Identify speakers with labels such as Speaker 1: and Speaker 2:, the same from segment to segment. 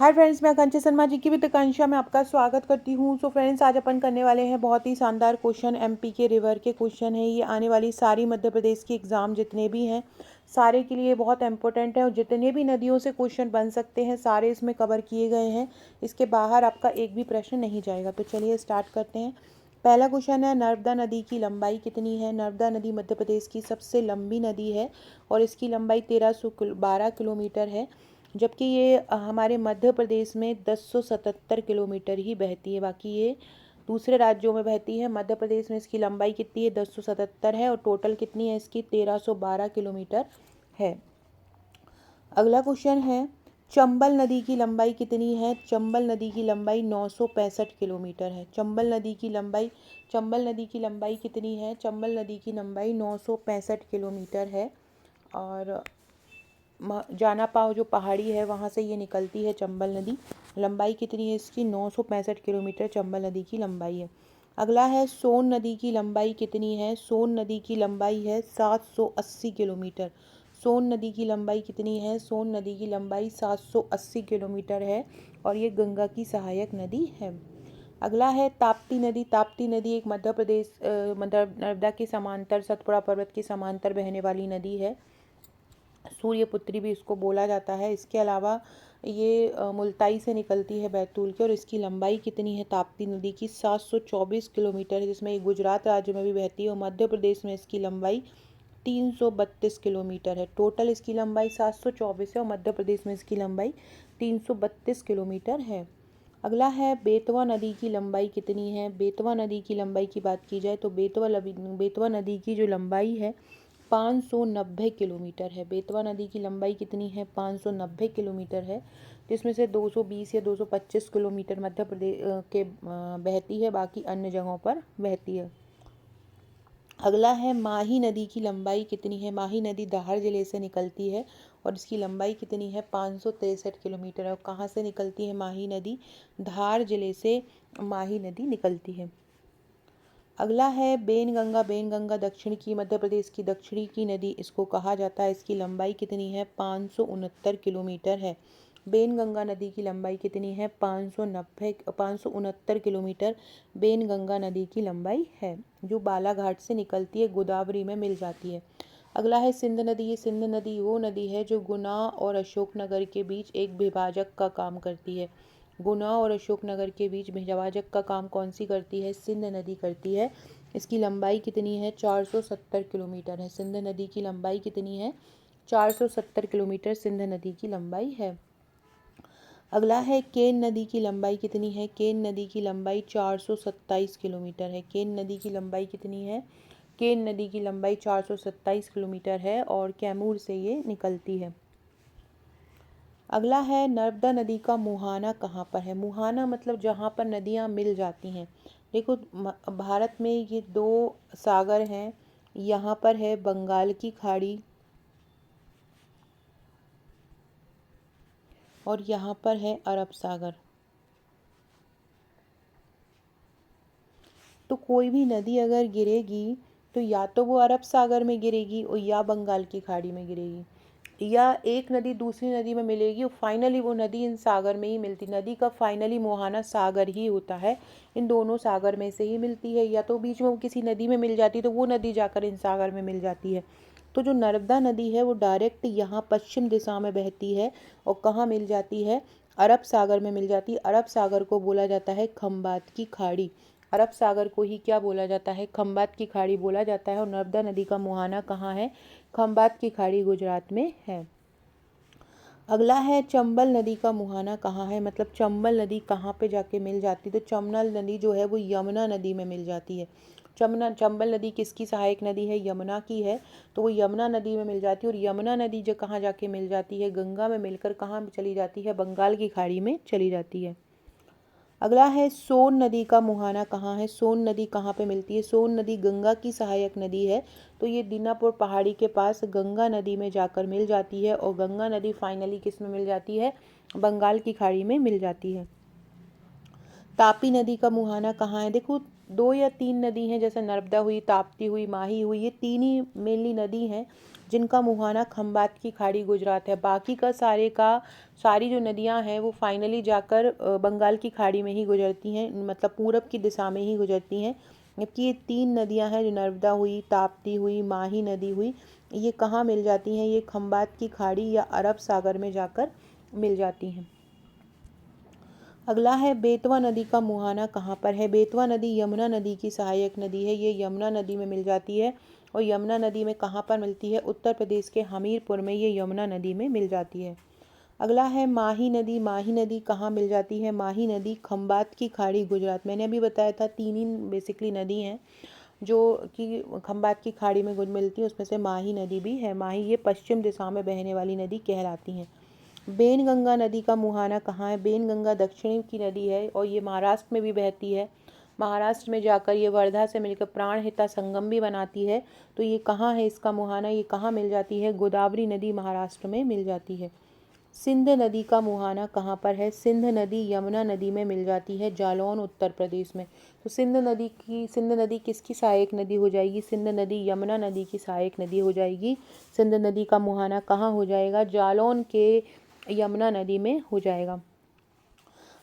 Speaker 1: Hi friends, मैं आकांक्षा शर्मा जी की वित्तकांक्षा में आपका स्वागत करती हूँ। सो फ्रेंड्स, आज अपन करने वाले हैं बहुत ही शानदार क्वेश्चन। एमपी के रिवर के क्वेश्चन है। ये आने वाली सारी मध्य प्रदेश की एग्ज़ाम जितने भी हैं सारे के लिए बहुत इंपॉर्टेंट है और जितने भी नदियों से क्वेश्चन बन सकते हैं सारे इसमें कवर किए गए हैं। इसके बाहर आपका एक भी प्रश्न नहीं जाएगा। तो चलिए स्टार्ट करते हैं। पहला क्वेश्चन है, नर्मदा नदी की लंबाई कितनी है। नर्मदा नदी मध्य प्रदेश की सबसे लंबी नदी है और इसकी लंबाई 1312 किलोमीटर है, जबकि ये हमारे मध्य प्रदेश में 1077 किलोमीटर ही बहती है। बाकी ये दूसरे राज्यों में बहती है। मध्य प्रदेश में इसकी लंबाई कितनी है, 1077 है और टोटल कितनी है इसकी, 1312 किलोमीटर है। अगला क्वेश्चन है, चंबल नदी की लंबाई कितनी है। चंबल नदी की लंबाई 965 किलोमीटर है। चंबल नदी की लंबाई कितनी है। चंबल नदी की लंबाई 965 किलोमीटर है। और जाना पाव जो पहाड़ी है वहाँ से ये निकलती है चंबल नदी। लंबाई कितनी है इसकी, 965 किलोमीटर चंबल नदी की लंबाई है। अगला है, सोन नदी की लंबाई कितनी है। सोन नदी की लंबाई है 780 किलोमीटर। सोन नदी की लंबाई कितनी है। सोन नदी की लंबाई 780 किलोमीटर है और ये गंगा की सहायक नदी है। अगला है, ताप्ती नदी। ताप्ती नदी एक मध्य प्रदेश मतलब नर्मदा के समांतर, सतपुड़ा पर्वत के समांतर बहने वाली नदी है। सूर्यपुत्री भी इसको बोला जाता है। इसके अलावा ये मुल्ताई से निकलती है बैतूल के, और इसकी लंबाई कितनी है ताप्ती नदी की, 724 किलोमीटर है, जिसमें ये गुजरात राज्य में भी बहती है और मध्य प्रदेश में इसकी लंबाई 332 किलोमीटर है। टोटल इसकी लंबाई 724 है और मध्य प्रदेश में इसकी लंबाई 332 किलोमीटर है। अगला है, बेतवा नदी की लंबाई कितनी है। बेतवा नदी की लंबाई की बात की जाए तो बेतवा नदी की जो लंबाई है 590 किलोमीटर है। बेतवा नदी की लंबाई कितनी है, 590 किलोमीटर है, जिसमें से 220 या 225 किलोमीटर मध्य प्रदेश के बहती है, बाकी अन्य जगहों पर बहती है। अगला है, माही नदी की लंबाई कितनी है। माही नदी धार जिले से निकलती है और इसकी लंबाई कितनी है, 563 किलोमीटर है। और कहाँ से निकलती है माही नदी, धार जिले से माही नदी निकलती है। अगला है, बेनगंगा। बेनगंगा दक्षिण की, मध्य प्रदेश की दक्षिणी की नदी इसको कहा जाता है। इसकी लंबाई कितनी है, 569 किलोमीटर है। बेनगंगा नदी की लंबाई कितनी है, 569 किलोमीटर बेनगंगा नदी की लंबाई है, जो बालाघाट से निकलती है, गोदावरी में मिल जाती है। अगला है, सिंध नदी। ये सिंध नदी वो नदी है जो गुना और अशोकनगर के बीच एक विभाजक का काम करती है। गुना और अशोकनगर के बीच विभाजक का काम कौन सी करती है, सिंध नदी करती है। इसकी लंबाई कितनी है, 470 किलोमीटर है। सिंध नदी की लंबाई कितनी है, 470 किलोमीटर सिंध नदी की लंबाई है। अगला है, केन नदी की लंबाई कितनी है। केन नदी की लंबाई 427 किलोमीटर है। केन नदी की लंबाई कितनी है, केन नदी की लंबाई 427 किलोमीटर है और कैमूर से ये निकलती है। अगला है, नर्मदा नदी का मुहाना कहाँ पर है। मुहाना मतलब जहाँ पर नदियाँ मिल जाती हैं। देखो, भारत में ये दो सागर हैं। यहाँ पर है बंगाल की खाड़ी और यहाँ पर है अरब सागर। तो कोई भी नदी अगर गिरेगी तो या तो वो अरब सागर में गिरेगी और या बंगाल की खाड़ी में गिरेगी, या एक नदी दूसरी नदी में मिलेगी और फाइनली वो नदी इन सागर में ही मिलती। नदी का फाइनली मुहाना सागर ही होता है। इन दोनों सागर में से ही मिलती है, या तो बीच में वो किसी नदी में मिल जाती है तो वो नदी जाकर इन सागर में मिल जाती है। तो जो नर्मदा नदी है वो डायरेक्ट यहाँ पश्चिम दिशा में बहती है और कहाँ मिल जाती है, अरब सागर में मिल जाती है। अरब सागर को बोला जाता है खंबात की खाड़ी। अरब सागर को ही क्या बोला जाता है, खंबात की खाड़ी बोला जाता है। और नर्मदा नदी का मुहाना कहाँ है, खंबात की खाड़ी गुजरात में है। अगला है, चंबल नदी का मुहाना कहाँ है, मतलब चंबल नदी कहाँ पे जाके मिल जाती है। तो चंबल नदी जो है वो यमुना नदी में मिल जाती है। चंबल नदी किसकी सहायक नदी है, यमुना की है। तो वो यमुना नदी में मिल जाती है और यमुना नदी जो कहाँ जाके मिल जाती है, गंगा में मिलकर कहाँ चली जाती है, बंगाल की खाड़ी में चली जाती है। अगला है, सोन नदी का मुहाना कहाँ है। सोन नदी कहाँ पे मिलती है। सोन नदी गंगा की सहायक नदी है। तो ये दीनापुर पहाड़ी के पास गंगा नदी में जाकर मिल जाती है और गंगा नदी फाइनली किस में मिल जाती है, बंगाल की खाड़ी में मिल जाती है। तापी नदी का मुहाना कहाँ है। देखो, दो या तीन नदी हैं, जैसे नर्मदा हुई, ताप्ती हुई, माही हुई, ये तीन ही मेनली नदी हैं जिनका मुहाना खंबात की खाड़ी गुजरात है। बाकी का सारी जो नदियां हैं वो फाइनली जाकर बंगाल की खाड़ी में ही गुजरती हैं, मतलब पूरब की दिशा में ही गुजरती हैं। जबकि ये 3 नदियां हैं, जो नर्मदा हुई, ताप्ती हुई, माही नदी हुई, ये कहाँ मिल जाती हैं? ये खंबात की खाड़ी या अरब सागर में जाकर मिल जाती हैं। अगला है बेतवा नदी का मुहाना कहाँ पर है? बेतवा नदी यमुना नदी की सहायक नदी है। ये यमुना नदी में मिल जाती है। और यमुना नदी में कहाँ पर मिलती है? उत्तर प्रदेश के हमीरपुर में ये यमुना नदी में मिल जाती है। अगला है माही नदी। माही नदी कहाँ मिल जाती है? माही नदी खंबात की खाड़ी गुजरात। मैंने अभी बताया था 3 ही बेसिकली नदी हैं जो कि खंबात की खाड़ी में मिलती हैं, उसमें से माही नदी भी है। माही ये पश्चिम दिशा में बहने वाली नदी कहलाती हैं। बेनगंगा नदी का मुहाना कहाँ है? बेनगंगा दक्षिण की नदी है और ये महाराष्ट्र में भी बहती है। महाराष्ट्र में जाकर ये वर्धा से मिलकर प्राणहिता संगम भी बनाती है। तो ये कहाँ है इसका मुहाना? ये कहाँ मिल जाती है? गोदावरी नदी महाराष्ट्र में मिल जाती है। सिंध नदी का मुहाना कहाँ पर है? सिंध नदी यमुना नदी में मिल जाती है, जालौन उत्तर प्रदेश में। तो सिंध नदी किसकी सहायक नदी हो जाएगी? सिंध नदी यमुना नदी की सहायक नदी हो जाएगी। सिंध नदी का मुहाना कहाँ हो जाएगा? जालौन के यमुना नदी में हो जाएगा।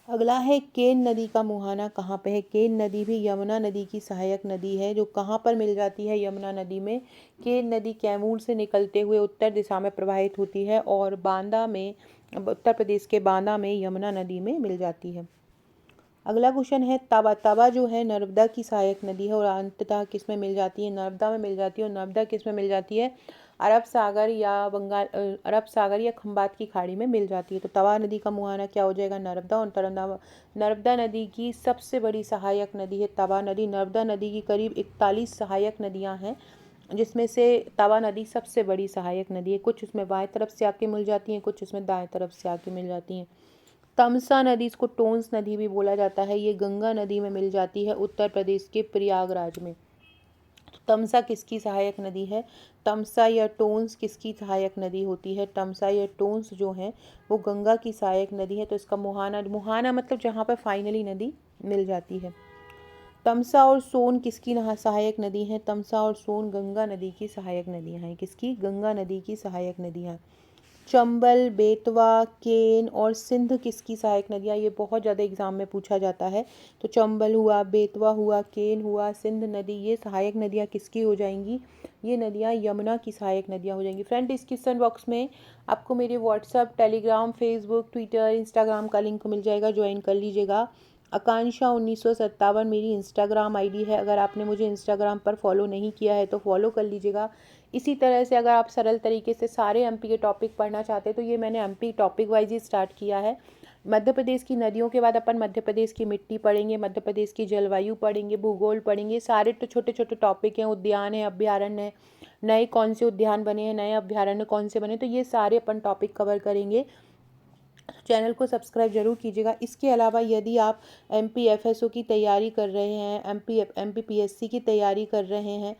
Speaker 1: अगला है केन नदी का मुहाना कहाँ पे है? केन नदी भी यमुना नदी की सहायक नदी है, जो कहाँ पर मिल जाती है? यमुना नदी में। केन नदी कैमूर से निकलते हुए उत्तर दिशा में प्रवाहित होती है और बांदा में, उत्तर प्रदेश के बांदा में यमुना नदी में मिल जाती है। अगला क्वेश्चन है तवा। तवा जो है नर्मदा की सहायक नदी है और अंततः किस में मिल जाती है? नर्मदा में मिल जाती है। और नर्मदा किस में मिल जाती है? अरब सागर या खंबात की खाड़ी में मिल जाती है। तो तवा नदी का मुहाना क्या हो जाएगा? नर्मदा। और नर्मदा नदी की सबसे बड़ी सहायक नदी है तवा नदी। नर्मदा नदी की करीब 41 सहायक नदियाँ हैं, जिसमें से तवा नदी सबसे बड़ी सहायक नदी है। कुछ उसमें बाएं तरफ से आके मिल जाती हैं, कुछ उसमें दाएं तरफ से आके मिल जाती हैं। तमसा नदी, इसको टोंस नदी भी बोला जाता है, ये गंगा नदी में मिल जाती है उत्तर प्रदेश के प्रयागराज में। तमसा किसकी सहायक नदी है? तमसा या टोंस किसकी सहायक नदी होती है? तमसा या टोंस जो है वो गंगा की सहायक नदी है। तो इसका मुहाना मतलब जहाँ पर फाइनली नदी मिल जाती है। तमसा और सोन किसकी सहायक नदी है? तमसा और सोन गंगा नदी की सहायक नदियाँ हैं। किसकी? गंगा नदी की सहायक नदियाँ। चंबल, बेतवा, केन और सिंध किसकी सहायक नदियाँ? ये बहुत ज़्यादा एग्जाम में पूछा जाता है। तो चंबल हुआ, बेतवा हुआ, केन हुआ, सिंध नदी, ये सहायक नदियाँ किसकी हो जाएंगी? ये नदियाँ यमुना की सहायक नदियाँ हो जाएंगी। फ्रेंड, डिस्क्रिप्शन बॉक्स में आपको मेरे WhatsApp, Telegram, Facebook, Twitter, Instagram का लिंक मिल जाएगा, ज्वाइन कर लीजिएगा। आकांक्षा 1957 मेरी इंस्टाग्राम आईडी है। अगर आपने मुझे इंस्टाग्राम पर फॉलो नहीं किया है तो फॉलो कर लीजिएगा। इसी तरह से अगर आप सरल तरीके से सारे एमपी के टॉपिक पढ़ना चाहते हैं तो ये मैंने एमपी टॉपिक वाइज ही स्टार्ट किया है। मध्य प्रदेश की नदियों के बाद अपन मध्य प्रदेश की मिट्टी पढ़ेंगे, मध्य प्रदेश की जलवायु पढ़ेंगे, भूगोल पढ़ेंगे। सारे तो छोटे छोटे टॉपिक हैं, उद्यान है, अभ्यारण्य है, नए कौन से उद्यान बने हैं, नए अभ्यारण्य कौन से बने, तो ये सारे अपन टॉपिक कवर करेंगे। चैनल को सब्सक्राइब जरूर कीजिएगा। इसके अलावा यदि आप एमपीएफएसओ की तैयारी कर रहे हैं, एमपीपीएससी की तैयारी कर रहे हैं,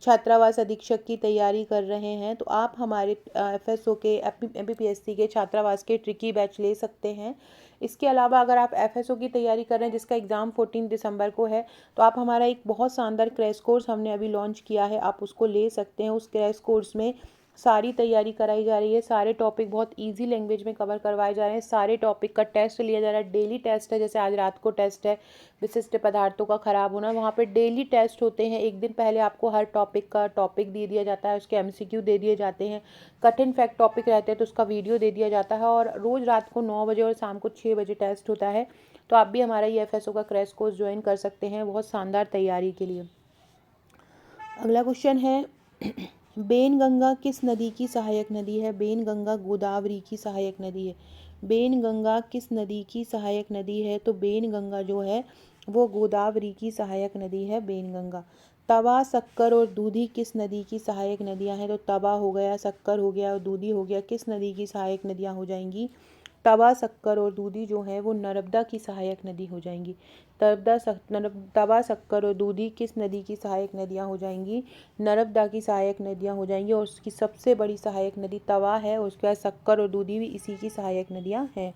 Speaker 1: छात्रावास अधीक्षक की तैयारी कर रहे हैं, तो आप हमारे एफएसओ के एमपीपीएससी के छात्रावास के ट्रिकी बैच ले सकते हैं। इसके अलावा अगर आप एफएसओ की तैयारी कर रहे हैं जिसका एग्ज़ाम 14 दिसंबर को है, तो आप हमारा एक बहुत शानदार क्रैश कोर्स हमने अभी लॉन्च किया है, आप उसको ले सकते हैं। उस क्रैश कोर्स में सारी तैयारी कराई जा रही है, सारे टॉपिक बहुत इजी लैंग्वेज में कवर करवाए जा रहे हैं, सारे टॉपिक का टेस्ट लिया जा रहा है, डेली टेस्ट है। जैसे आज रात को टेस्ट है विशिष्ट पदार्थों का खराब होना, वहाँ पे डेली टेस्ट होते हैं। एक दिन पहले आपको हर टॉपिक का टॉपिक दे दिया जाता है, उसके एमसीक्यू दे दिए जाते हैं। कठिन फैक्ट टॉपिक रहते हैं तो उसका वीडियो दे दिया जाता है। और रोज़ रात को 9 बजे और शाम को 6 बजे टेस्ट होता है। तो आप भी हमारा ये एफएसओ का क्रैश कोर्स ज्वाइन कर सकते हैं बहुत शानदार तैयारी के लिए। अगला क्वेश्चन है बेनगंगा किस नदी की सहायक नदी है? बेनगंगा गोदावरी की सहायक नदी है। बेनगंगा किस नदी की सहायक नदी है? तो बेनगंगा जो है वो गोदावरी की सहायक नदी है, बेनगंगा। तवा, शक्कर और दूधी किस नदी की सहायक नदियां हैं? तो तवा हो गया, शक्कर हो गया और दूधी हो गया, किस नदी की सहायक नदियां हो जाएंगी? तवा, शक्कर और दूधी जो है वो नर्मदा की सहायक नदी हो जाएंगी। तवा, शक्कर और दूधी किस नदी की सहायक नदियाँ हो जाएंगी? नर्मदा की सहायक नदियाँ हो जाएंगी। और उसकी सबसे बड़ी सहायक नदी तवा है, और उसके बाद शक्कर और दूधी भी इसी की सहायक नदियाँ हैं।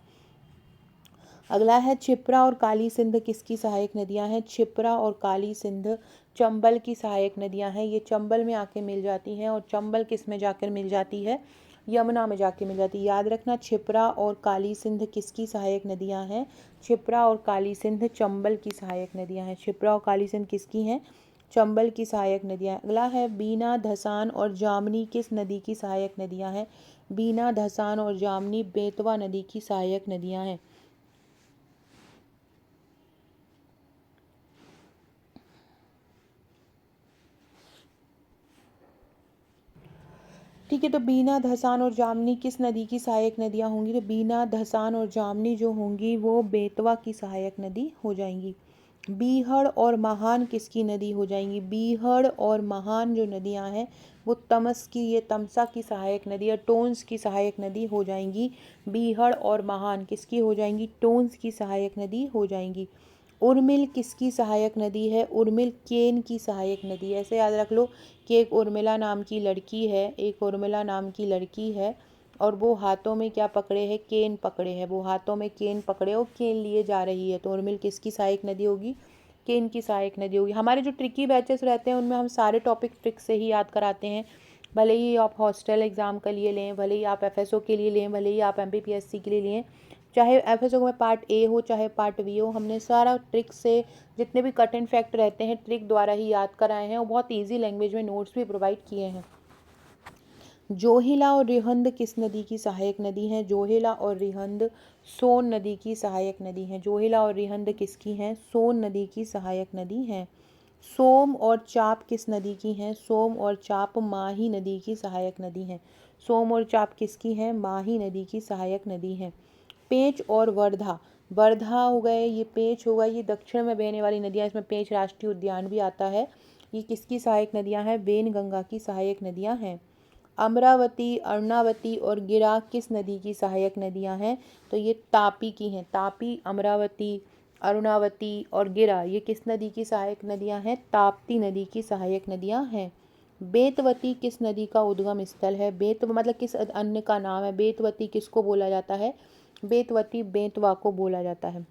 Speaker 1: अगला है क्षिप्रा और काली सिंध किसकी सहायक नदियां हैं? क्षिप्रा और काली सिंध चंबल की सहायक नदियां हैं, ये चंबल में आके मिल जाती हैं। और चंबल किस में जाकर मिल जाती है? यमुना में जाके मिल जाती है। याद रखना, क्षिप्रा और काली सिंध किसकी सहायक नदियां हैं? क्षिप्रा और काली सिंध चंबल की सहायक नदियां हैं। क्षिप्रा और काली सिंध किसकी हैं? चंबल की सहायक नदियां। अगला है, बीना, धसान और जामनी किस नदी की सहायक नदियां हैं? बीना, धसान और जामनी बेतवा नदी की सहायक नदियां हैं। ठीक है, तो बीना, धसान और जामनी किस नदी की सहायक नदियां होंगी? तो बीना, धसान और जामनी जो होंगी वो बेतवा की सहायक नदी हो जाएंगी। बीहड़ और महान किसकी नदी हो जाएंगी? बीहड़ और महान जो नदियां हैं वो तमस की, ये तमसा की सहायक नदी या टोन्स की सहायक नदी हो जाएंगी। बीहड़ और महान किसकी हो जाएंगी? टोन्स की सहायक नदी हो जाएंगी। उर्मिल किसकी सहायक नदी है? उर्मिल केन की सहायक नदी है। ऐसे याद रख लो कि एक उर्मिला नाम की लड़की है, एक उर्मिला नाम की लड़की है और वो हाथों में क्या पकड़े है? केन पकड़े है। वो हाथों में केन पकड़े और केन लिए जा रही है, तो उर्मिल किसकी सहायक नदी होगी? केन की सहायक नदी होगी। हमारे जो ट्रिकी बैचेस रहते हैं उनमें हम सारे टॉपिक ट्रिक से ही याद कराते हैं। भले ही आप हॉस्टल एग्ज़ाम के लिए लें, भले ही आप एफएसओ के लिए लें, भले ही आप एमपीपीएससी के लिए लें, चाहे एफएसओ में पार्ट ए हो चाहे पार्ट बी हो, हमने सारा ट्रिक से जितने भी कट फैक्ट रहते हैं ट्रिक द्वारा ही याद कराए हैं और बहुत ईजी लैंग्वेज में नोट्स भी प्रोवाइड किए हैं। जोहिला और रिहंद किस नदी की सहायक नदी हैं? जोहिला और रिहंद सोन नदी की सहायक नदी हैं। जोहिला और रिहंद किसकी हैं? सोन नदी की सहायक नदी हैं। सोम और चाप किस नदी की हैं? सोम और चाप माही नदी की सहायक नदी हैं। सोम और चाप किसकी हैं? माही नदी की सहायक नदी हैं। पेंच और वर्धा, वर्धा हो गए, ये पेंच होगा, ये दक्षिण में बहने वाली नदियाँ, इसमें पेंच राष्ट्रीय उद्यान भी आता है। ये किसकी सहायक नदियाँ हैं? वेनगंगा की सहायक नदियाँ हैं। अमरावती, अर्णावती और गिरा किस नदी की सहायक नदियां हैं? तो ये तापी की हैं। तापी, अमरावती, अरुणावती और गिरा ये किस नदी की सहायक नदियां हैं? ताप्ती नदी की सहायक नदियां हैं। बेतवती किस नदी का उद्गम स्थल है? बेत मतलब किस अन्य का नाम है? बेतवती किसको बोला जाता है? बेतवती बेतवा को बोला जाता है।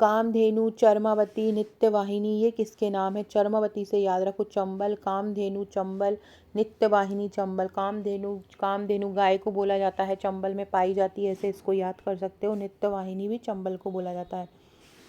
Speaker 1: कामधेनु, चरमावती, नित्यवाहिनी ये किसके नाम है? चरमावती से याद रखो चंबल, कामधेनु चंबल, नित्यवाहिनी चंबल। कामधेनु, कामधेनु गाय को बोला जाता है, चंबल में पाई जाती है, ऐसे इसको याद कर सकते हो। नित्यवाहिनी भी चंबल को बोला जाता है।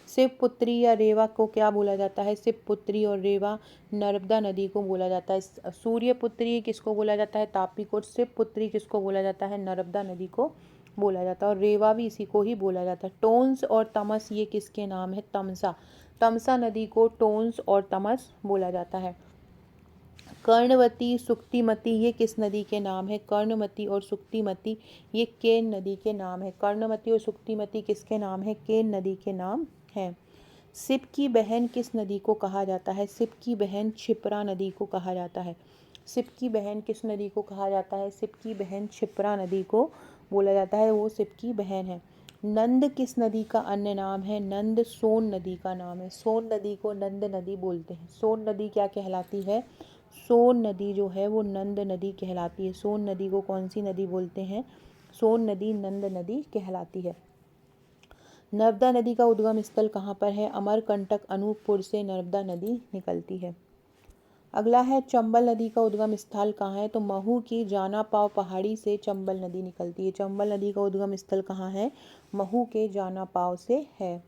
Speaker 1: शिवपुत्री या रेवा को क्या बोला जाता है? शिवपुत्री और रेवा नर्मदा नदी को बोला जाता है। सूर्यपुत्री किसको बोला जाता है? तापी को। शिवपुत्री किसको बोला जाता है? नर्मदा नदी को बोला जाता है। और रेवा भी इसी को ही बोला जाता है। टोन्स और तमस ये किसके नाम है? तमसा, तमसा नदी को टोन्स और तमस बोला जाता है। कर्णवती, सुक्तिमती ये किस नदी के नाम है? कर्णमती और सुक्तिमती ये केन नदी के नाम है। कर्णमती और सुक्तिमती किसके नाम है? केन नदी के नाम है। सिप की बहन किस नदी को कहा जाता है? सिप की बहन क्षिप्रा नदी को कहा जाता है। सिप की बहन किस नदी को कहा जाता है? सिप की बहन क्षिप्रा नदी को बोला जाता है, वो सिप की बहन है। नंद किस नदी का अन्य नाम है? नंद सोन नदी का नाम है। सोन नदी को नंद नदी बोलते हैं। सोन नदी क्या कहलाती है? सोन नदी जो है वो नंद नदी कहलाती है। सोन नदी को कौन सी नदी बोलते हैं? सोन नदी नंद नदी कहलाती है। नर्मदा नदी का उद्गम स्थल कहाँ पर है? अमरकंटक, अनूपपुर से नर्मदा नदी निकलती है। अगला है, चंबल नदी का उद्गम स्थल कहाँ है? तो महू की जाना पाव पहाड़ी से चंबल नदी निकलती है। चंबल नदी का उद्गम स्थल कहाँ है? महू के जाना पाव से है।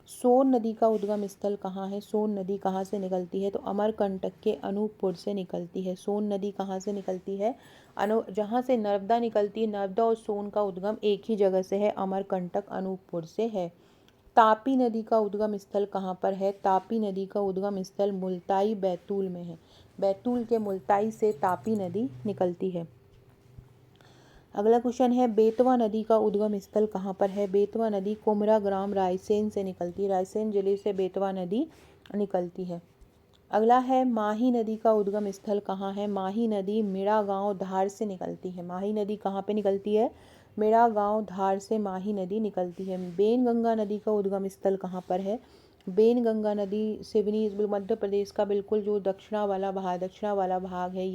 Speaker 1: सोन नदी का उद्गम स्थल कहाँ है? सोन नदी कहाँ से निकलती है? तो अमरकंटक के अनूपपुर से निकलती है। सोन नदी कहाँ से निकलती है? जहाँ से नर्मदा निकलती है, नर्मदा और सोन का उद्गम एक ही जगह से है, अमरकंटक अनूपपुर से है। तापी नदी का उद्गम स्थल कहाँ पर है? तापी नदी का उद्गम स्थल मुल्ताई बैतूल में है। बैतूल के मुल्ताई से तापी नदी निकलती है। अगला क्वेश्चन है, बेतवा नदी का उद्गम स्थल कहाँ पर है? बेतवा नदी कुमरा ग्राम रायसेन से निकलती है। रायसेन जिले से बेतवा नदी निकलती है। अगला है, माही नदी का उद्गम स्थल कहाँ है? माही नदी मेरा गांव धार से निकलती है। माही नदी कहाँ पे निकलती है? मेरा गांव धार से माही नदी निकलती है। बेनगंगा नदी का उद्गम स्थल कहाँ पर है? बेनगंगा नदी सिवनी मध्य प्रदेश का बिल्कुल जो दक्षिणा वाला भाग है,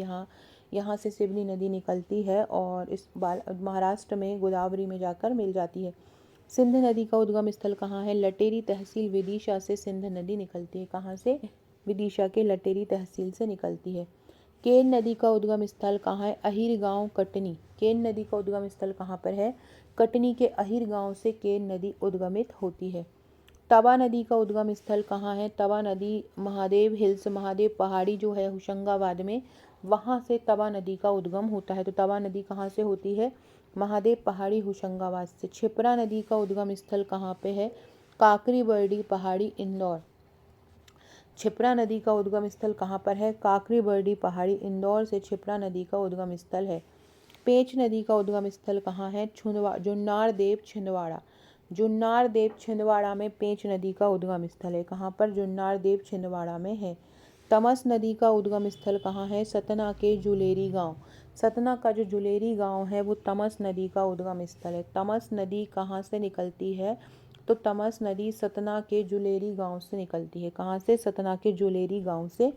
Speaker 1: यहाँ से सिवनी नदी निकलती है और इस महाराष्ट्र में गोदावरी में जाकर मिल जाती है। सिंध नदी का उद्गम स्थल कहाँ है? लटेरी तहसील विदिशा से सिंध नदी निकलती है। कहाँ से? विदिशा के लटेरी तहसील से निकलती है। केन नदी का उद्गम स्थल कहाँ है? अहिर गाँव, कटनी। केन नदी का उद्गम स्थल कहाँ पर है? कटनी के अहिर गाँव से केन नदी उद्गमित होती है। तवा नदी का उद्गम स्थल कहाँ है? तवा नदी महादेव हिल्स, महादेव पहाड़ी जो है होशंगाबाद में, वहाँ से तवा नदी का उद्गम होता है। तो तवा नदी कहाँ से होती है? महादेव पहाड़ी होशंगाबाद से। क्षिप्रा नदी का उद्गम स्थल कहाँ पे है? काकरी बरडी पहाड़ी, इंदौर। क्षिप्रा नदी का उद्गम स्थल कहाँ पर है? काकरी बरडी पहाड़ी, इंदौर से क्षिप्रा नदी का उद्गम स्थल है। पेंच नदी का उद्गम स्थल कहाँ है? जुन्नार देव, छिंदवाड़ा। जुन्नार देव छिंदवाड़ा में पेंच नदी का उद्गम स्थल है। कहाँ पर? जुन्नार देव छिंदवाड़ा में है। तमस नदी का उद्गम स्थल कहाँ है? सतना के जुलेरी गांव। सतना का जो जुलेरी गांव है वो तमस नदी का उद्गम स्थल है। तमस नदी कहाँ से निकलती है? तो तमस नदी सतना के जुलेरी गांव से निकलती है। कहाँ से? सतना के जुलेरी गांव से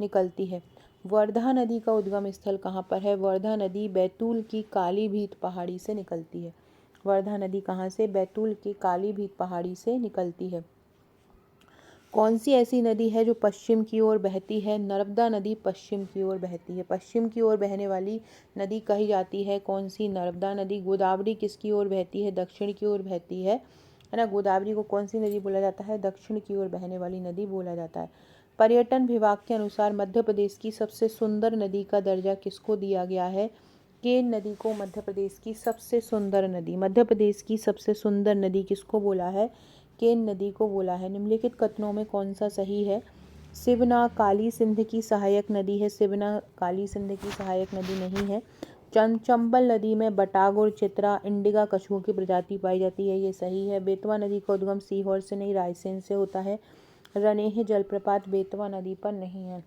Speaker 1: निकलती है। वर्धा नदी का उद्गम स्थल कहाँ पर है? वर्धा नदी बैतूल की कालीभीत पहाड़ी से निकलती है। वर्धा नदी कहाँ से? बैतूल की कालीभीत पहाड़ी से निकलती है। कौन सी ऐसी नदी है जो पश्चिम की ओर बहती है? नर्मदा नदी पश्चिम की ओर बहती है। पश्चिम की ओर बहने वाली नदी कही जाती है कौन सी? नर्मदा नदी। गोदावरी किसकी ओर बहती है? दक्षिण की ओर बहती है ना। गोदावरी को कौन सी नदी बोला जाता है? दक्षिण की ओर बहने वाली नदी बोला जाता है। पर्यटन विभाग के अनुसार मध्य प्रदेश की सबसे सुंदर नदी का दर्जा किसको दिया गया है? केन नदी को मध्य प्रदेश की सबसे सुंदर नदी। मध्य प्रदेश की सबसे सुंदर नदी किसको बोला है? केन नदी को बोला है। निम्नलिखित कथनों में कौन सा सही है? सिवना काली सिंध की सहायक नदी है। सिवना काली सिंध की सहायक नदी नहीं है। चंबल नदी में बटागुर, चित्रा, इंडिगा कछुओं की प्रजाति पाई जाती है, ये सही है। बेतवा नदी का उद्गम सीहोर से नहीं रायसेन से होता है। रनेह जलप्रपात बेतवा नदी पर नहीं है।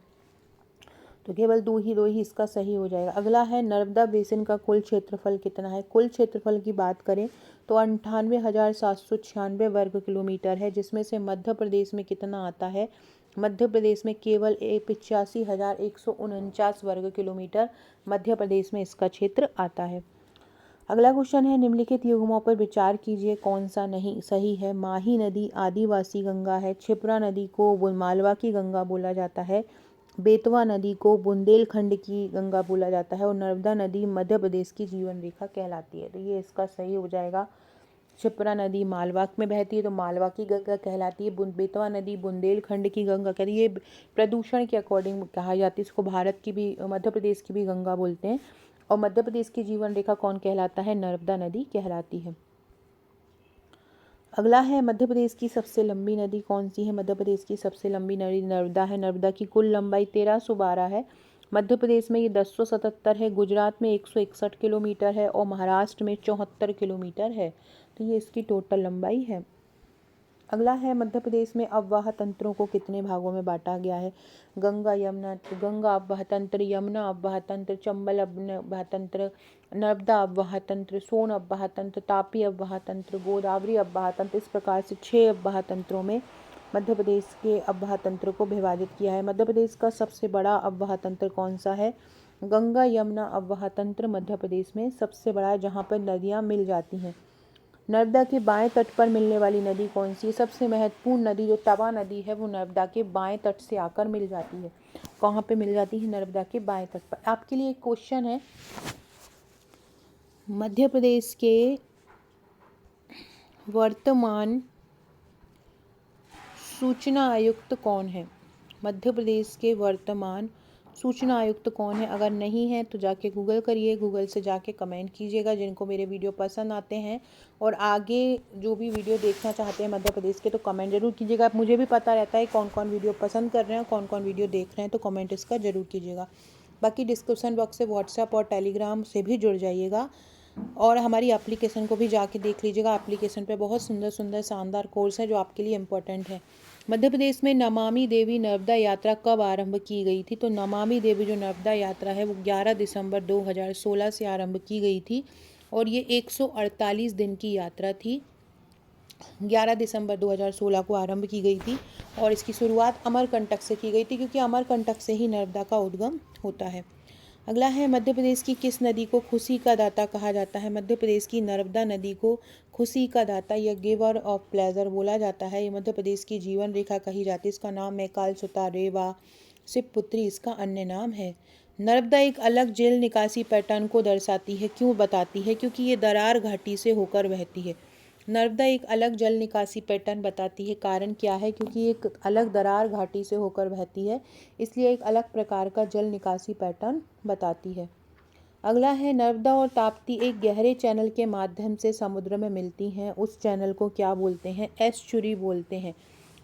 Speaker 1: तो केवल दो ही इसका सही हो जाएगा। अगला है नर्मदा बेसिन का कुल क्षेत्रफल कितना है? कुल क्षेत्रफल की बात करें तो 98,796 वर्ग किलोमीटर है, जिसमें से मध्य प्रदेश में कितना आता है? मध्य प्रदेश में केवल 85,149 वर्ग किलोमीटर मध्य प्रदेश में इसका क्षेत्र आता है। अगला क्वेश्चन है निम्नलिखित युग्मों पर विचार कीजिए कौन सा नहीं सही है? माही नदी आदिवासी गंगा है। क्षिप्रा नदी को मालवा की गंगा बोला जाता है। बेतवा नदी को बुंदेलखंड की गंगा बोला जाता है और नर्मदा नदी मध्य प्रदेश की जीवन रेखा कहलाती है। तो ये इसका सही हो जाएगा। क्षिप्रा नदी मालवा में बहती है तो मालवा की गंगा कहलाती है। बेतवा नदी बुंदेलखंड की गंगा कहती है। ये प्रदूषण के अकॉर्डिंग कहा जाती है। इसको भारत की भी मध्य प्रदेश की भी गंगा बोलते हैं। और मध्य प्रदेश की जीवन रेखा कौन कहलाता है? नर्मदा नदी कहलाती है। अगला है मध्य प्रदेश की सबसे लंबी नदी कौन सी है? मध्य प्रदेश की सबसे लंबी नदी नर्मदा है। नर्मदा की कुल लंबाई 1312 है। मध्य प्रदेश में ये 1077 है। गुजरात में 161 किलोमीटर है और महाराष्ट्र में 74 किलोमीटर है। तो ये इसकी टोटल लंबाई है। अगला है मध्य प्रदेश में अववाह तंत्रों को कितने भागों में बांटा गया है? गंगा अववाह तंत्र, यमुना अववाह तंत्र, चंबल अववाह तंत्र, नर्मदा अववाह तंत्र, सोन अववाह तंत्र, तापी अववाह तंत्र, गोदावरी अववाह तंत्र। इस प्रकार से 6 अववाह तंत्रों में मध्य प्रदेश के अववाह तंत्र को विभाजित किया है। मध्य प्रदेश का सबसे बड़ा अववाह तंत्र कौन सा है? गंगा यमुना अववाह तंत्र मध्य प्रदेश में सबसे बड़ा है, जहाँ पर नदियाँ मिल जाती हैं। नर्मदा के बाएं तट पर मिलने वाली नदी कौन सी है? सबसे महत्वपूर्ण नदी जो तवा नदी है वो नर्मदा के बाएं तट से आकर मिल जाती है। कहाँ पे मिल जाती है? नर्मदा के बाएं तट पर। आपके लिए एक क्वेश्चन है, मध्य प्रदेश के वर्तमान सूचना आयुक्त कौन है? मध्य प्रदेश के वर्तमान सूचना आयुक्त कौन है? अगर नहीं है तो जाके गूगल करिए, गूगल से जाके कमेंट कीजिएगा जिनको मेरे वीडियो पसंद आते हैं। और आगे जो भी वीडियो देखना चाहते हैं मध्य प्रदेश के तो कमेंट जरूर कीजिएगा। मुझे भी पता रहता है कौन कौन वीडियो पसंद कर रहे हैं, कौन कौन वीडियो देख रहे हैं, तो कमेंट इसका जरूर कीजिएगा। बाकी डिस्क्रिप्शन बॉक्स से व्हाट्सएप और टेलीग्राम से भी जुड़ जाइएगा और हमारी एप्लीकेशन को भी जाके देख लीजिएगा। एप्लीकेशन पे बहुत सुंदर सुंदर शानदार कोर्स हैं जो आपके लिए इम्पोर्टेंट है। मध्य प्रदेश में नमामि देवी नर्मदा यात्रा कब आरंभ की गई थी? तो नमामि देवी जो नर्मदा यात्रा है वो 11 दिसंबर 2016 से आरंभ की गई थी और ये 148 दिन की यात्रा थी। 11 दिसंबर 2016 को आरंभ की गई थी और इसकी शुरुआत अमरकंटक से की गई थी, क्योंकि अमरकंटक से ही नर्मदा का उद्गम होता है। अगला है मध्य प्रदेश की किस नदी को खुशी का दाता कहा जाता है। मध्य प्रदेश की नर्मदा नदी को खुशी का दाता या गिवर ऑफ प्लेजर बोला जाता है। ये मध्य प्रदेश की जीवन रेखा कही जाती है। इसका नाम है कालसुता रेवा शिवपुत्री इसका अन्य नाम है। नर्मदा एक अलग जल निकासी पैटर्न को दर्शाती है। क्यों बताती है? क्योंकि ये दरार घाटी से होकर बहती है। नर्मदा एक अलग जल निकासी पैटर्न बताती है। कारण क्या है? क्योंकि एक अलग दरार घाटी से होकर बहती है, इसलिए एक अलग प्रकार का जल निकासी पैटर्न बताती है। अगला है नर्मदा और ताप्ती एक गहरे चैनल के माध्यम से समुद्र में मिलती हैं। उस चैनल को क्या बोलते हैं? एस्चुरी बोलते हैं।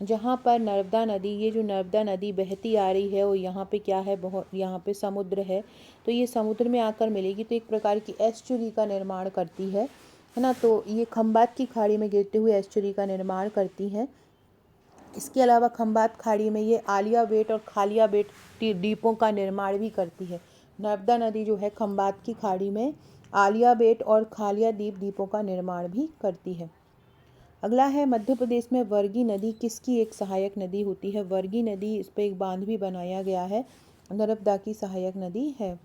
Speaker 1: जहाँ पर नर्मदा नदी, ये जो नर्मदा नदी बहती आ रही है, और यहाँ पे क्या है, बहुत यहाँ पे समुद्र है, तो ये समुद्र में आकर मिलेगी तो एक प्रकार की एस्चुरी का निर्माण करती है ना। तो ये खंबात की खाड़ी में गिरते हुए एस्चुरी का निर्माण करती हैं। इसके अलावा खंबात खाड़ी में ये आलिया बेट और खालिया बेट द्वीपों का निर्माण भी करती है। नर्मदा नदी जो है खंबात की खाड़ी में आलिया बेट और खालिया द्वीपों का निर्माण भी करती है। अगला है मध्य प्रदेश में वर्गी नदी किसकी एक सहायक नदी होती है। वर्गी नदी, इस पर एक बांध भी बनाया गया है, नर्मदा की सहायक नदी है।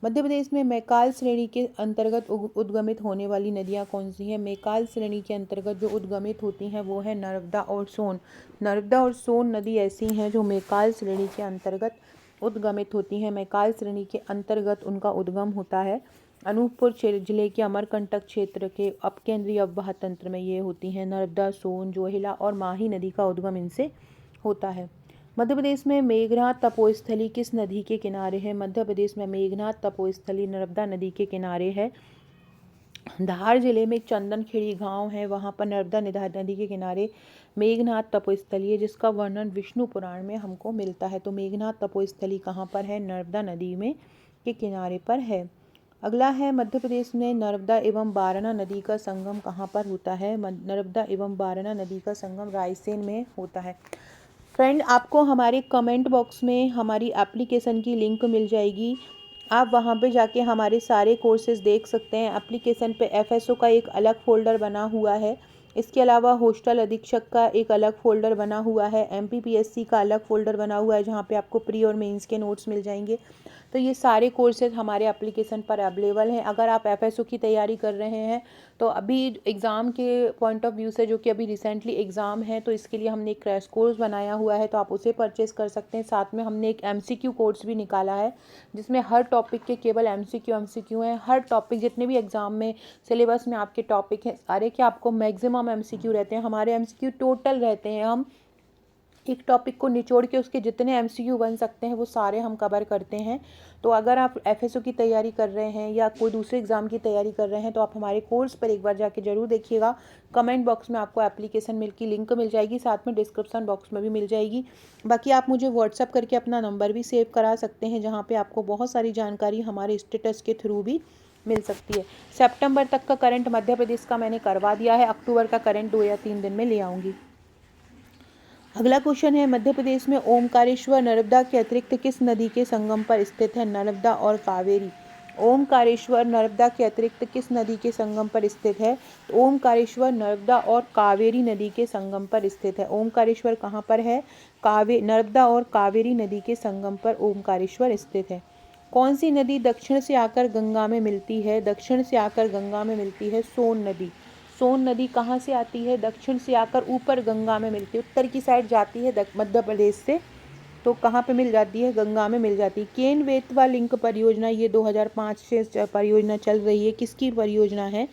Speaker 1: मध्य प्रदेश में मैकाल श्रेणी के अंतर्गत उद्गमित होने वाली नदियां कौन सी हैं। मैकाल श्रेणी के अंतर्गत जो उद्गमित होती हैं वो है नर्मदा और सोन। नर्मदा और सोन नदी ऐसी हैं जो मैकाल श्रेणी के अंतर्गत उद्गमित होती हैं। मैकाल श्रेणी के अंतर्गत उनका उद्गम होता है अनूपपुर जिले के अमरकंटक क्षेत्र के अपकेंद्रीय अववाह तंत्र में ये होती हैं। नर्मदा, सोन, जोहिला और माही नदी का उद्गम इनसे होता है। मध्य प्रदेश में मेघनाद तपोस्थली किस नदी के किनारे है। मध्य प्रदेश में मेघनाद तपोस्थली नर्मदा नदी के किनारे है। धार जिले में चंदनखेड़ी गांव है, वहां पर नर्मदा नदी के किनारे मेघनाद तपोस्थली है, जिसका वर्णन विष्णु पुराण में हमको मिलता है। तो मेघनाद तपोस्थली कहाँ पर है? नर्मदा नदी में के किनारे पर है। अगला है मध्य प्रदेश में नर्मदा एवं बारना नदी का संगम कहाँ पर होता है। नर्मदा एवं बारना नदी का संगम रायसेन में होता है। फ्रेंड, आपको हमारे कमेंट बॉक्स में हमारी एप्लीकेशन की लिंक मिल जाएगी। आप वहां पे जाके हमारे सारे कोर्सेज देख सकते हैं। एप्लीकेशन पे एफएसओ का एक अलग फोल्डर बना हुआ है। इसके अलावा हॉस्टल अधीक्षक का एक अलग फोल्डर बना हुआ है। एमपीपीएससी का अलग फोल्डर बना हुआ है, जहाँ पे आपको प्री और मेंस के नोट्स मिल जाएंगे। तो ये सारे कोर्सेज हमारे एप्लीकेशन पर अवेलेबल हैं। अगर आप एफएसओ की तैयारी कर रहे हैं तो अभी एग्ज़ाम के पॉइंट ऑफ व्यू से, जो कि अभी रिसेंटली एग्ज़ाम है, तो इसके लिए हमने एक क्रैश कोर्स बनाया हुआ है, तो आप उसे परचेज़ कर सकते हैं। साथ में हमने एक एमसीक्यू कोर्स भी निकाला है, जिसमें हर टॉपिक के केवल एमसीक्यू हैं। हर टॉपिक, जितने भी एग्ज़ाम में सिलेबस में आपके टॉपिक हैं सारे के आपको मैक्सिमम एमसीक्यू रहते हैं। हमारे एमसीक्यू टोटल रहते हैं, हम एक टॉपिक को निचोड़ के उसके जितने एमसीक्यू बन सकते हैं वो सारे हम कवर करते हैं। तो अगर आप एफएसओ की तैयारी कर रहे हैं या कोई दूसरे एग्ज़ाम की तैयारी कर रहे हैं तो आप हमारे कोर्स पर एक बार जाके ज़रूर देखिएगा। कमेंट बॉक्स में आपको एप्लीकेशन की लिंक मिल जाएगी, साथ में डिस्क्रिप्शन बॉक्स में भी मिल जाएगी। बाकी आप मुझे व्हाट्सअप करके अपना नंबर भी सेव करा सकते हैं, जहाँ पर आपको बहुत सारी जानकारी हमारे स्टेटस के थ्रू भी मिल सकती है। सितंबर तक का करंट मध्य प्रदेश का मैंने करवा दिया है, अक्टूबर का करंट 2 या 3 दिन में ले आऊँगी। अगला क्वेश्चन है, मध्य प्रदेश में ओमकारेश्वर नर्मदा के अतिरिक्त किस नदी के संगम पर स्थित है। नर्मदा और कावेरी। ओमकारेश्वर नर्मदा के अतिरिक्त किस नदी के संगम पर स्थित है। तो ओमकारेश्वर नर्मदा और कावेरी नदी के संगम पर स्थित है। ओमकारेश्वर कहाँ पर है? नर्मदा और कावेरी नदी के संगम पर ओमकारेश्वर स्थित है। कौन सी नदी दक्षिण से आकर गंगा में मिलती है। दक्षिण से आकर गंगा में मिलती है सोन नदी। सोन नदी कहाँ से आती है? दक्षिण से आकर ऊपर गंगा में मिलती है, उत्तर की साइड जाती है मध्य प्रदेश से, तो कहाँ पे मिल जाती है? गंगा में मिल जाती है। केन बेतवा लिंक परियोजना, ये 2005 से परियोजना चल रही है। किसकी परियोजना है?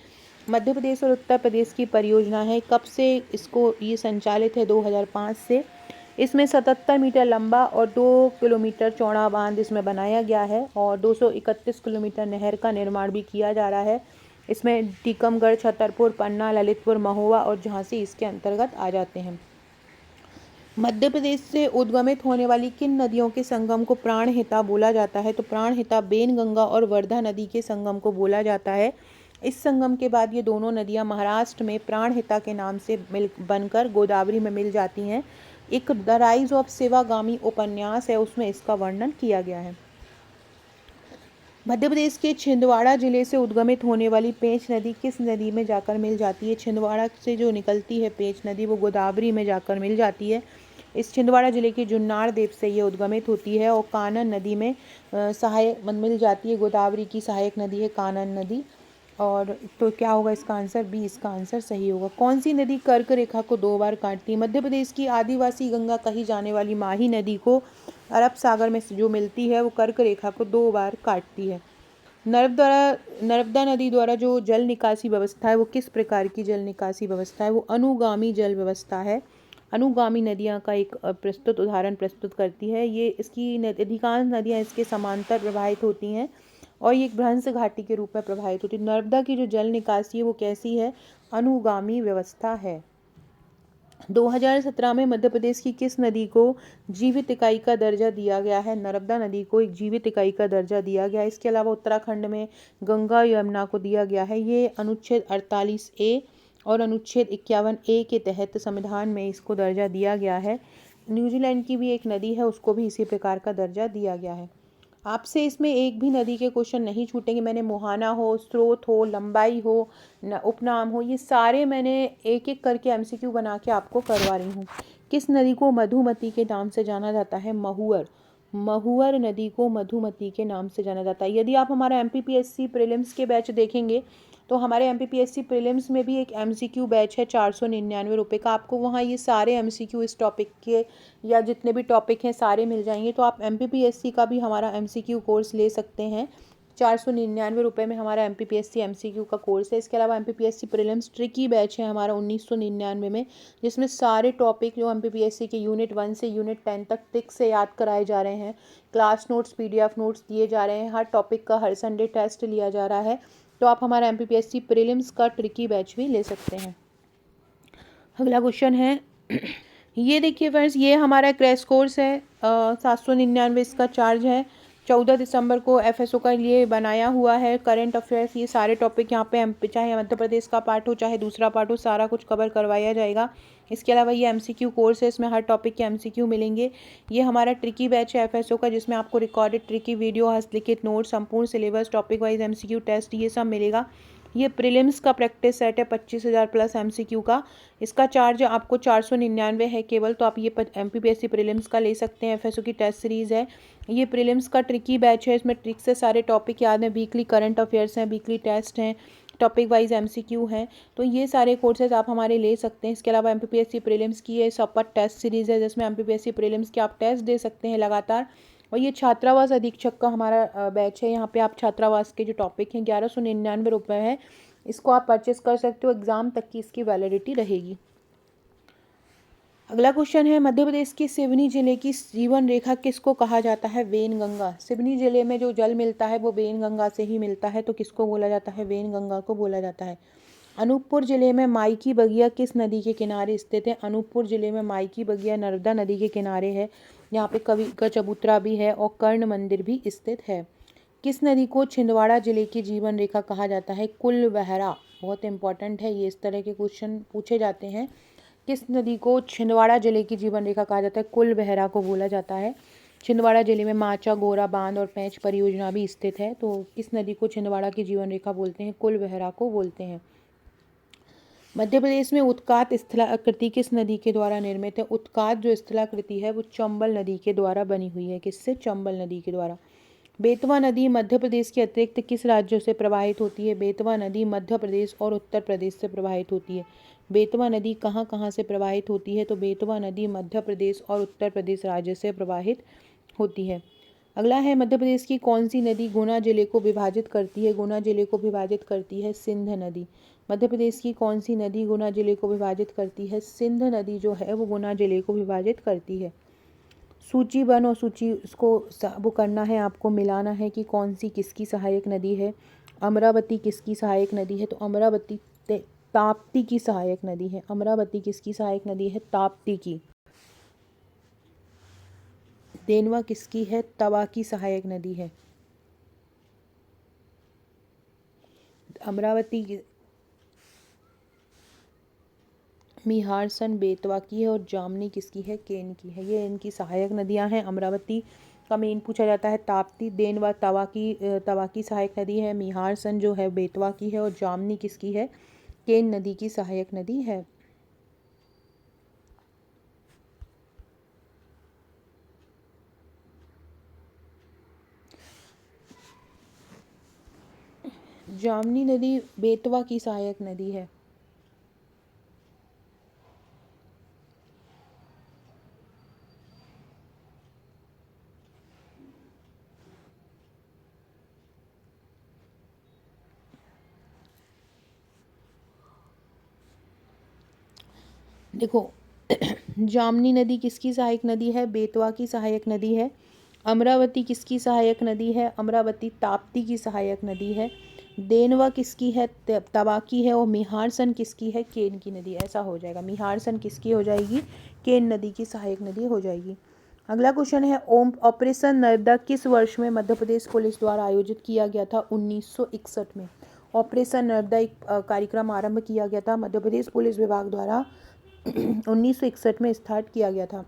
Speaker 1: मध्य प्रदेश और उत्तर प्रदेश की परियोजना है। कब से इसको ये संचालित है? 2005 से। इसमें 77 मीटर लंबा और 2 किलोमीटर चौड़ा बांध इसमें बनाया गया है, और 231 किलोमीटर नहर का निर्माण भी किया जा रहा है। इसमें टीकमगढ़, छतरपुर, पन्ना, ललितपुर, महोबा और झांसी इसके अंतर्गत आ जाते हैं। मध्य प्रदेश से उद्गमित होने वाली किन नदियों के संगम को प्राणहिता बोला जाता है। तो प्राणहिता बेनगंगा और वर्धा नदी के संगम को बोला जाता है। इस संगम के बाद ये दोनों नदियां महाराष्ट्र में प्राणहिता के नाम से बनकर गोदावरी में मिल जाती हैं। एक द राइज ऑफ शिवागामी उपन्यास है, उसमें इसका वर्णन किया गया है। मध्य प्रदेश के छिंदवाड़ा जिले से उद्गमित होने वाली पेंच नदी किस नदी में जाकर मिल जाती है। छिंदवाड़ा से जो निकलती है पेंच नदी वो गोदावरी में जाकर मिल जाती है। इस छिंदवाड़ा जिले के जुन्नार देव से ये उद्गमित होती है और कानन नदी में सहायक मिल जाती है। गोदावरी की सहायक नदी है कानन नदी। और तो क्या होगा इसका आंसर? बी इसका आंसर सही होगा। कौन सी नदी कर्क रेखा को 2 बार काटती है? मध्य प्रदेश की आदिवासी गंगा कही जाने वाली माही नदी को अरब सागर में जो मिलती है वो कर्क रेखा को 2 बार काटती है। नर्मदा नदी द्वारा जो जल निकासी व्यवस्था है वो किस प्रकार की जल निकासी व्यवस्था है? वो अनुगामी जल व्यवस्था है। अनुगामी नदियाँ का एक प्रस्तुत उदाहरण प्रस्तुत करती है। ये इसकी अधिकांश नदियाँ इसके समांतर प्रवाहित होती हैं और ये एक भ्रंश घाटी के रूप में प्रभावित होती है। नर्मदा की जो जल निकासी है वो कैसी है? अनुगामी व्यवस्था है। 2017 में मध्य प्रदेश की किस नदी को जीवित इकाई का दर्जा दिया गया है? नर्मदा नदी को एक जीवित इकाई का दर्जा दिया गया है। इसके अलावा उत्तराखंड में गंगा यमुना को दिया गया है। ये अनुच्छेद 48A और अनुच्छेद 51A के तहत संविधान में इसको दर्जा दिया गया है। न्यूजीलैंड की भी एक नदी है, उसको भी इसी प्रकार का दर्जा दिया गया है। आपसे इसमें एक भी नदी के क्वेश्चन नहीं छूटेंगे। मैंने मुहाना हो, स्रोत हो, लंबाई हो, उपनाम हो, ये सारे मैंने एक एक करके MCQ बना के आपको करवा रही हूँ। किस नदी को मधुमती के नाम से जाना जाता है? महुअर। महुअर नदी को मधुमती के नाम से जाना जाता है। यदि आप हमारा MPPSC प्रीलिम्स के बैच देखेंगे तो हमारे MPPSC प्रीलिम्स में भी एक MCQ बैच है 499 रुपये का। आपको वहाँ ये सारे MCQ इस टॉपिक के या जितने भी टॉपिक हैं सारे मिल जाएंगे। तो आप MPPSC का भी हमारा MCQ कोर्स ले सकते हैं। 499 रुपये में हमारा MPPSC MCQ का कोर्स है। इसके अलावा MPPSC प्रीलिम्स ट्रिकी बैच है हमारा 1999 में, जिसमें सारे टॉपिक जो MPPSC के यूनिट 1 से यूनिट 10 तक ट्रिक से याद कराए जा रहे हैं। क्लास नोट्स PDF नोट्स दिए जा रहे हैं। हर टॉपिक का हर संडे टेस्ट लिया जा रहा है। तो आप हमारा MPPSC प्रीलिम्स का ट्रिकी बैच भी ले सकते हैं। अगला क्वेश्चन है ये देखिए फ्रेंड्स, ये हमारा क्रैश कोर्स है। 799 इसका चार्ज है। 14 दिसंबर को FSO का लिए बनाया हुआ है। करंट अफेयर्स ये सारे टॉपिक यहाँ पे चाहे मध्य प्रदेश का पार्ट हो चाहे दूसरा पार्ट हो, सारा कुछ कवर करवाया जाएगा। इसके अलावा ये MCQ कोर्स है, इसमें हर टॉपिक के MCQ मिलेंगे। ये हमारा ट्रिकी बैच है FSO का, जिसमें आपको रिकॉर्डेड ट्रिकी वीडियो, हस्तलिखित नोट, संपूर्ण syllabus, topic wise MCQ test, ये सब मिलेगा। ये प्रीलिम्स का प्रैक्टिस सेट है 25,000 प्लस MCQ का। इसका चार्ज आपको 499 है केवल। तो आप ये MPPSC प्रीलिम्स का ले सकते हैं। FSO की टेस्ट सीरीज़ है। ये प्रीलिम्स का ट्रिकी बैच है, इसमें ट्रिक से सारे टॉपिक याद हैं। वीकली करंट अफेयर्स हैं, वीकली टेस्ट हैं, टॉपिक वाइज MCQ हैं। तो ये सारे कोर्सेज आप हमारे ले सकते हैं। इसके अलावा MPPSC प्रीलिम्स की ये सपर टेस्ट सीरीज़ है, जिसमें MPPSC प्रीलिम्स के आप टेस्ट दे सकते हैं लगातार। और ये छात्रावास अधीक्षक का हमारा बैच है। यहाँ पे आप छात्रावास के जो टॉपिक हैं 1199 रुपये है। इसको आप परचेस कर सकते हो, एग्ज़ाम तक की इसकी वैलिडिटी रहेगी। अगला क्वेश्चन है, मध्य प्रदेश के सिवनी जिले की जीवन रेखा किसको कहा जाता है? वेनगंगा। सिवनी जिले में जो जल मिलता है वो वेनगंगा से ही मिलता है, तो किसको बोला जाता है? वेनगंगा को बोला जाता है। अनूपपुर जिले में माइकी बगिया किस नदी के किनारे स्थित है? अनूपपुर जिले में माइकी बगिया नर्मदा नदी के किनारे है। यहाँ पे कवि का चबूतरा भी है और कर्ण मंदिर भी स्थित है। किस नदी को छिंदवाड़ा जिले की जीवन रेखा कहा जाता है? कुलबहरा। बहुत इंपॉर्टेंट है, ये इस तरह के क्वेश्चन पूछे जाते हैं। किस नदी को छिंदवाड़ा जिले की जीवन रेखा कहा जाता है? कुलबहरा को बोला जाता है। छिंदवाड़ा जिले में माचा, गोरा बांध और पैंच परियोजना भी स्थित है। तो किस नदी को छिंदवाड़ा की जीवन रेखा बोलते हैं? कुलबहरा को बोलते हैं। मध्य प्रदेश में उत्कात स्थलाकृति किस नदी के द्वारा निर्मित है? उत्कात जो स्थलाकृति है वो चंबल नदी के द्वारा बनी हुई है। किससे? चंबल नदी के द्वारा। बेतवा नदी मध्य प्रदेश के अतिरिक्त किस राज्यों से प्रवाहित होती है? बेतवा नदी मध्य प्रदेश और उत्तर प्रदेश से प्रवाहित होती है। बेतवा नदी कहाँ कहाँ से प्रवाहित होती है? तो बेतवा नदी मध्य प्रदेश और उत्तर प्रदेश राज्य से प्रवाहित होती है। अगला है, मध्य प्रदेश की कौन सी नदी गुना जिले को विभाजित करती है? गुना जिले को विभाजित करती है सिंध नदी। मध्य प्रदेश की कौन सी नदी गुना जिले को विभाजित करती है? सिंध नदी जो है वो गुना जिले को विभाजित करती है। सूची वन और सूची इसको वो करना है, आपको मिलाना है कि कौन सी किसकी सहायक नदी है। अमरावती किसकी सहायक नदी है? तो अमरावती ताप्ती की सहायक नदी है। अमरावती किसकी सहायक नदी है? ताप्ती की। देनवा किसकी है? तवा की सहायक नदी है। अमरावती मिहारसन बेतवा की है और जामनी किसकी है? केन की है। ये इनकी सहायक नदियां हैं। अमरावती का मेन पूछा जाता है। ताप्ती, देनवा तवा की सहायक नदी है। मिहारसन जो है बेतवा की है और जामनी किसकी है? केन नदी की सहायक नदी है। जामनी नदी बेतवा की सहायक नदी है। देखो जामनी नदी किसकी सहायक नदी है? बेतवा की सहायक नदी है। अमरावती किसकी सहायक नदी है? अमरावती ताप्ती की सहायक नदी है। देनवा किसकी है? तवा की है। और मिहारसन किसकी है? केन की नदी। ऐसा हो जाएगा, मिहारसन किसकी हो जाएगी? केन नदी की सहायक नदी हो जाएगी। अगला क्वेश्चन है, ऑपरेशन नर्मदा किस वर्ष में मध्य प्रदेश पुलिस द्वारा आयोजित किया गया था? 1961 में ऑपरेशन नर्मदा एक कार्यक्रम आरंभ किया गया था मध्य प्रदेश पुलिस विभाग द्वारा 1961 में स्टार्ट किया गया था।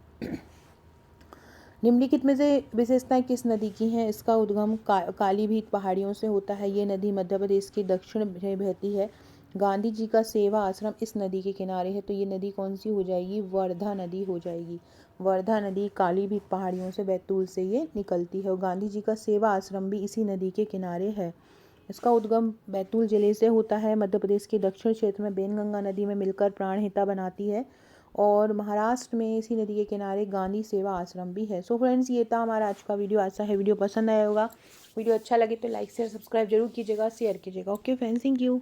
Speaker 1: निम्नलिखित में से विशेषताएं किस नदी की हैं? इसका उद्गम कालीभीत पहाड़ियों से होता है। ये नदी मध्य प्रदेश के दक्षिण में बहती है। गांधी जी का सेवा आश्रम इस नदी के किनारे है। तो ये नदी कौन सी हो जाएगी? वर्धा नदी हो जाएगी। वर्धा नदी कालीभीत पहाड़ियों से बैतूल से ये निकलती है और गांधी जी का सेवा आश्रम भी इसी नदी के किनारे है। इसका उद्गम बैतूल जिले से होता है। मध्य प्रदेश के दक्षिण क्षेत्र में बेनगंगा नदी में मिलकर प्राणहिता बनाती है और महाराष्ट्र में इसी नदी के किनारे गांधी सेवा आश्रम भी है। सो फ्रेंड्स, ये था हमारा आज का वीडियो। आशा है वीडियो पसंद आया होगा। वीडियो अच्छा लगे तो लाइक शेयर सब्सक्राइब जरूर कीजिएगा, शेयर कीजिएगा। Okay friends, thank you.